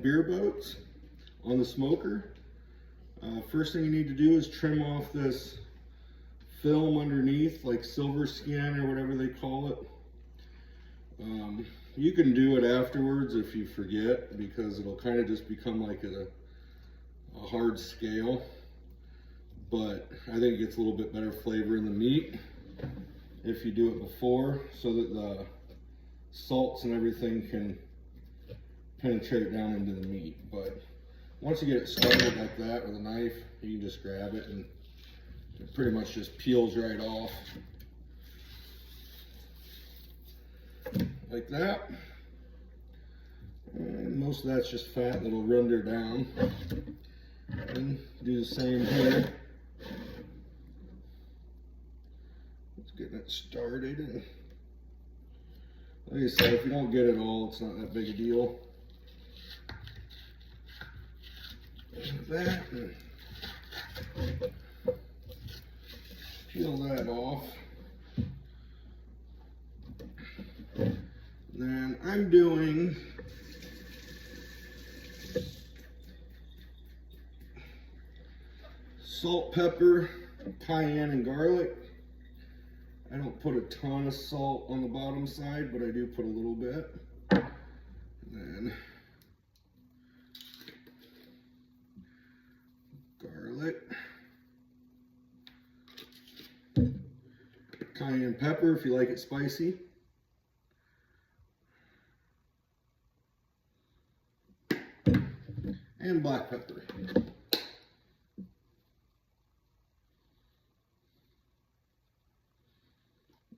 Beer boats on the smoker. First thing you need to do is trim off this film underneath, like silver skin or whatever they call it. You can do it afterwards if you forget, because it'll kind of just become like a hard scale. But I think it gets a little bit better flavor in the meat if you do it before, so that the salts and everything can penetrate down into the meat. But once you get it started like that with a knife, you can just grab it and it pretty much just peels right off like that. And most of that's just fat that'll render down. And do the same here. Let's get it started. And like I said, if you don't get it all, it's not that big a deal. Like that. And peel that off. Then I'm doing salt, pepper, cayenne, and garlic. I don't put a ton of salt on the bottom side, but I do put a little bit. And then garlic, cayenne pepper if you like it spicy, and black pepper.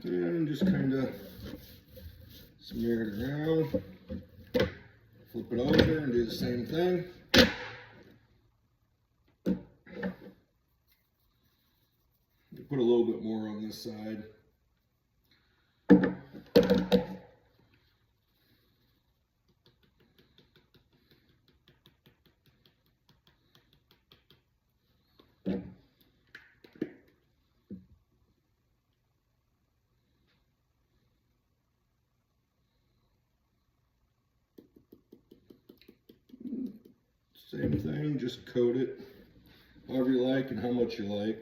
And just kind of smear it around, flip it over and do the same thing. Put a little bit more on this side. Same thing, just coat it however you like and how much you like.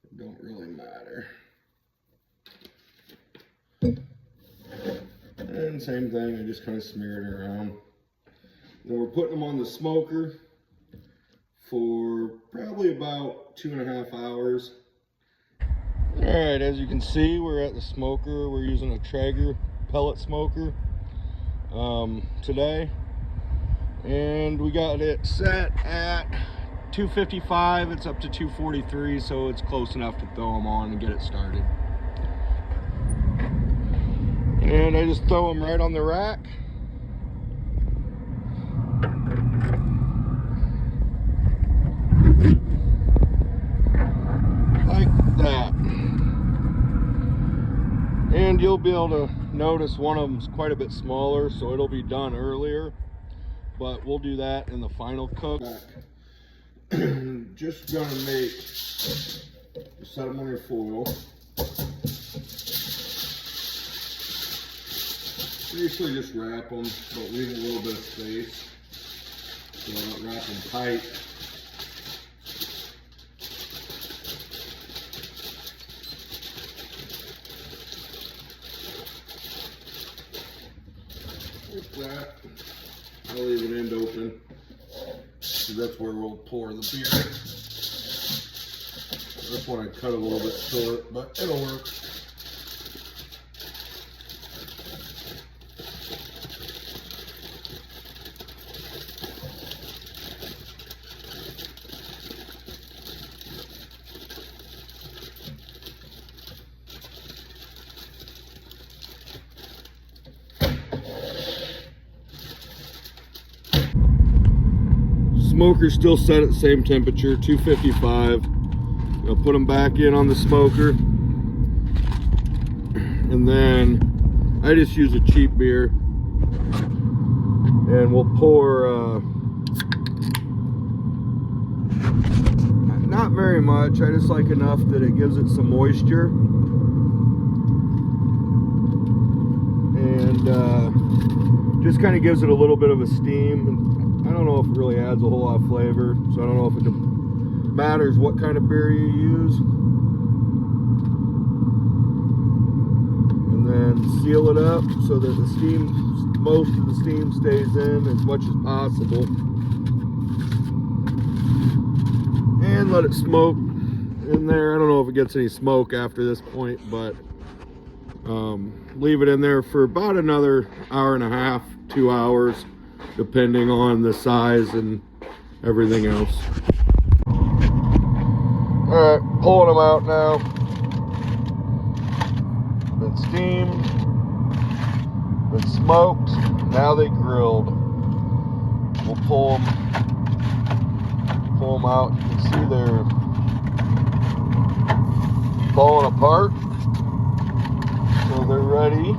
It don't really matter. And same thing, I just kind of smear it around. Then we're putting them on the smoker for probably about 2.5 hours. Alright, as you can see, we're at the smoker. We're using a Traeger pellet smoker today. And we got it set at 255. It's up to 243, so it's close enough to throw them on and get it started. And I just throw them right on the rack. Like that. And you'll be able to notice one of them's quite a bit smaller, so it'll be done earlier. But we'll do that in the final cook. Just gonna make, set them on your foil. Usually just wrap them, but leave a little bit of space so I don't wrap them tight. Like that. I'll leave an end open, so that's where we'll pour the beer. This one I cut a little bit short, but it'll work. Smoker's still set at the same temperature, 255. I'll put them back in on the smoker. And then I just use a cheap beer. And we'll pour, not very much, I just like enough that it gives it some moisture. And Just kind of gives it a little bit of a steam. And I don't know if it really adds a whole lot of flavor, so I don't know if it matters what kind of beer you use. And then seal it up so that the steam, most of the steam stays in as much as possible. And let it smoke in there. I don't know if it gets any smoke after this point, but leave it in there for about another hour and a half, 2 hours, depending on the size and everything else. All right, pulling them out now. Been steamed, been smoked, now they grilled. We'll pull them out. You can see they're falling apart, so they're ready.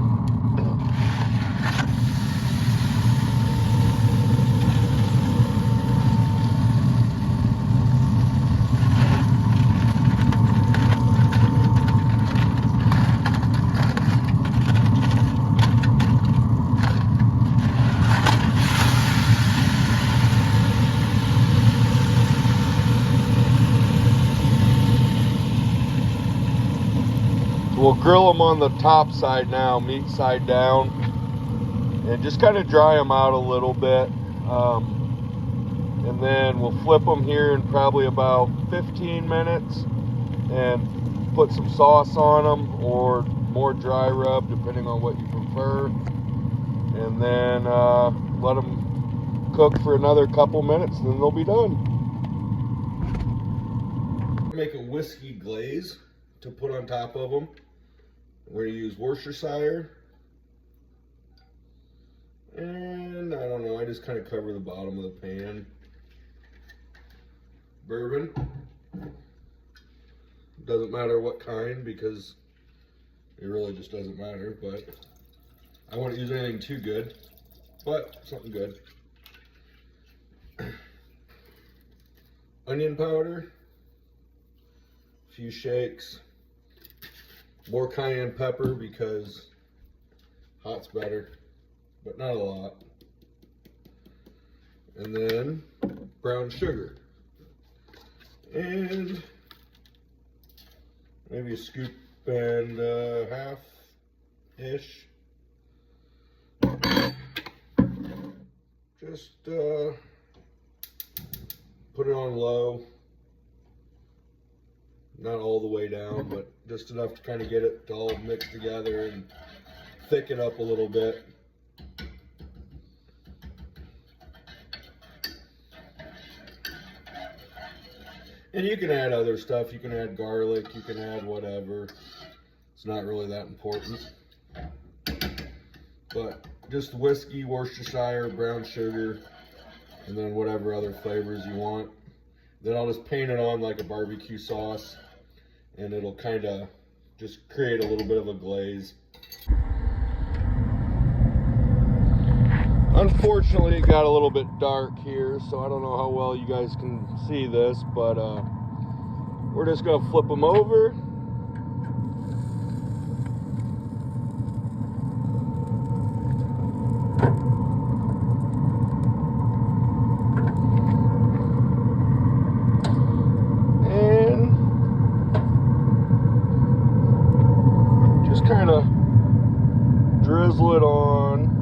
We'll grill them on the top side now, meat side down, and just kind of dry them out a little bit. And then we'll flip them here in probably about 15 minutes and put some sauce on them or more dry rub, depending on what you prefer. And then let them cook for another couple minutes, and then they'll be done. Make a whiskey glaze to put on top of them. We're going to use Worcestershire, and I don't know, I just kind of cover the bottom of the pan. Bourbon, doesn't matter what kind because it really just doesn't matter, but I wouldn't use anything too good, but something good. Onion powder, a few shakes. More cayenne pepper because hot's better, but not a lot. And then brown sugar. And maybe a scoop and a half-ish. Just put it on low. Not all the way down, but just enough to kind of get it to all mixed together and thicken up a little bit. And you can add other stuff. You can add garlic, you can add whatever. It's not really that important. But just whiskey, Worcestershire, brown sugar, and then whatever other flavors you want. Then I'll just paint it on like a barbecue sauce, and it'll kind of just create a little bit of a glaze. Unfortunately, it got a little bit dark here, so I don't know how well you guys can see this, but we're just gonna flip them over. Kind of drizzle it on.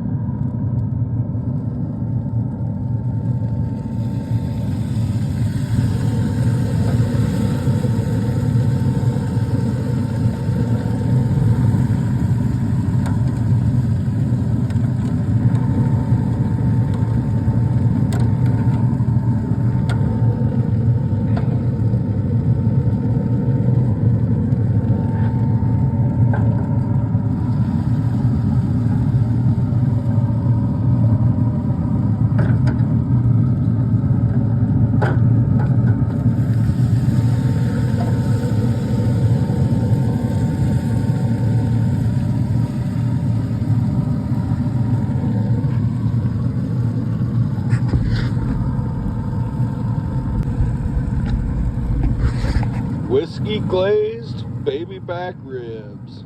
Whiskey glazed baby back ribs.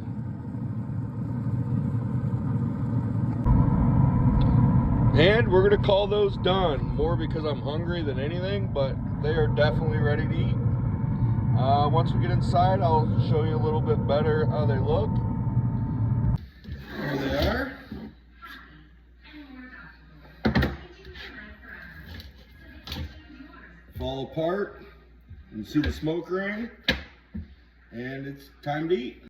And we're gonna call those done, more because I'm hungry than anything, but they are definitely ready to eat. Once we get inside, I'll show you a little bit better how they look. There they are. Fall apart. You can see the smoke ring, and it's time to eat.